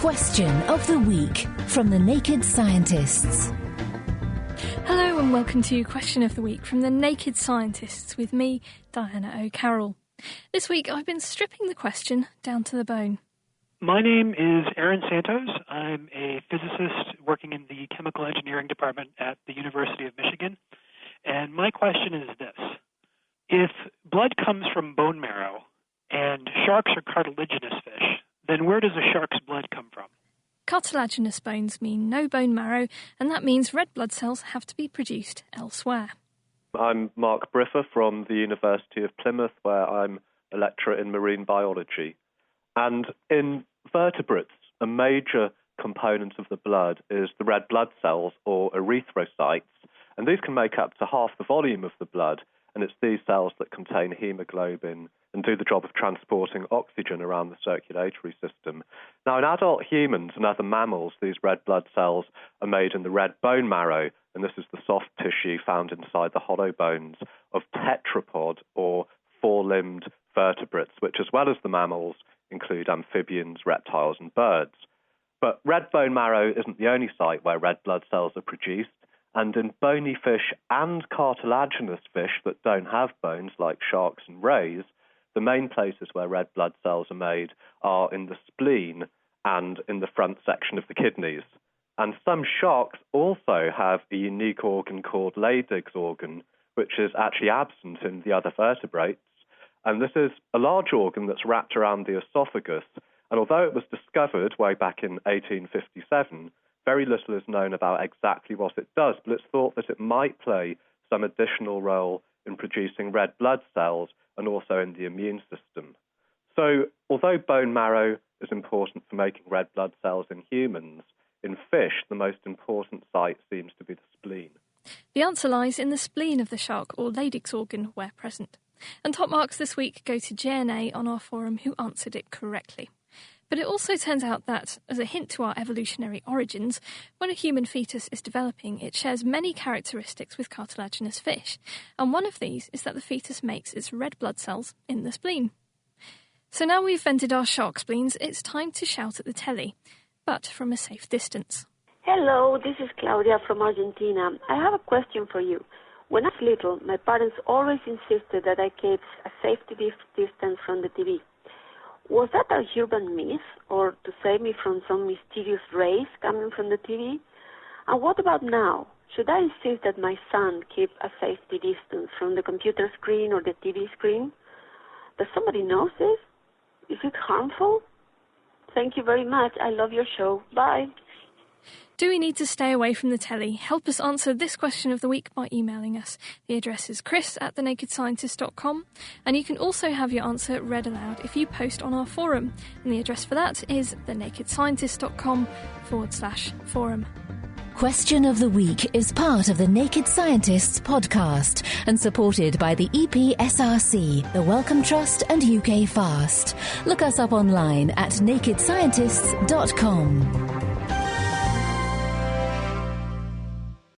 Question of the Week from the Naked Scientists. Hello and welcome to Question of the Week from the Naked Scientists with me, Diana O'Carroll. This week I've been stripping the question down to the bone. My name is Aaron Santos. I'm a physicist working in the chemical engineering department at the University of Michigan. And my question is this. If blood comes from bone marrow and sharks are cartilaginous fish, then where does a shark's blood come from? Cartilaginous bones mean no bone marrow, and that means red blood cells have to be produced elsewhere. I'm Mark Briffa from the University of Plymouth, where I'm a lecturer in marine biology. And in vertebrates, a major component of the blood is the red blood cells, or erythrocytes, and these can make up to half the volume of the blood, and it's these cells that contain hemoglobin and do the job of transporting oxygen around the circulatory system. Now, in adult humans and other mammals, these red blood cells are made in the red bone marrow, and this is the soft tissue found inside the hollow bones of tetrapod, or four-limbed vertebrates, which, as well as the mammals, include amphibians, reptiles, and birds. But red bone marrow isn't the only site where red blood cells are produced, and in bony fish and cartilaginous fish that don't have bones, like sharks and rays, the main places where red blood cells are made are in the spleen and in the front section of the kidneys. And some sharks also have a unique organ called Leydig's organ, which is actually absent in the other vertebrates. And this is a large organ that's wrapped around the esophagus. And although it was discovered way back in 1857, very little is known about exactly what it does, but it's thought that it might play some additional role in producing red blood cells and also in the immune system. So, although bone marrow is important for making red blood cells in humans, in fish, the most important site seems to be the spleen. The answer lies in the spleen of the shark, or Leydig's organ, where present. And top marks this week go to JNA on our forum, who answered it correctly. But it also turns out that, as a hint to our evolutionary origins, when a human fetus is developing, it shares many characteristics with cartilaginous fish, and one of these is that the fetus makes its red blood cells in the spleen. So now we've vented our shark spleens, it's time to shout at the telly, but from a safe distance. Hello, this is Claudia from Argentina. I have a question for you. When I was little, my parents always insisted that I keep a safety distance from the TV. Was that a urban myth, or to save me from some mysterious rays coming from the TV? And what about now? Should I insist that my son keep a safety distance from the computer screen or the TV screen? Does somebody know this? Is it harmful? Thank you very much. I love your show. Bye. Do we need to stay away from the telly? Help us answer this question of the week by emailing us. The address is chris@thenakedscientist.com, and you can also have your answer read aloud if you post on our forum, and the address for that is thenakedscientist.com/forum. Question of the Week is part of the Naked Scientists podcast and supported by the EPSRC, the Wellcome Trust and UK Fast. Look us up online at nakedscientists.com.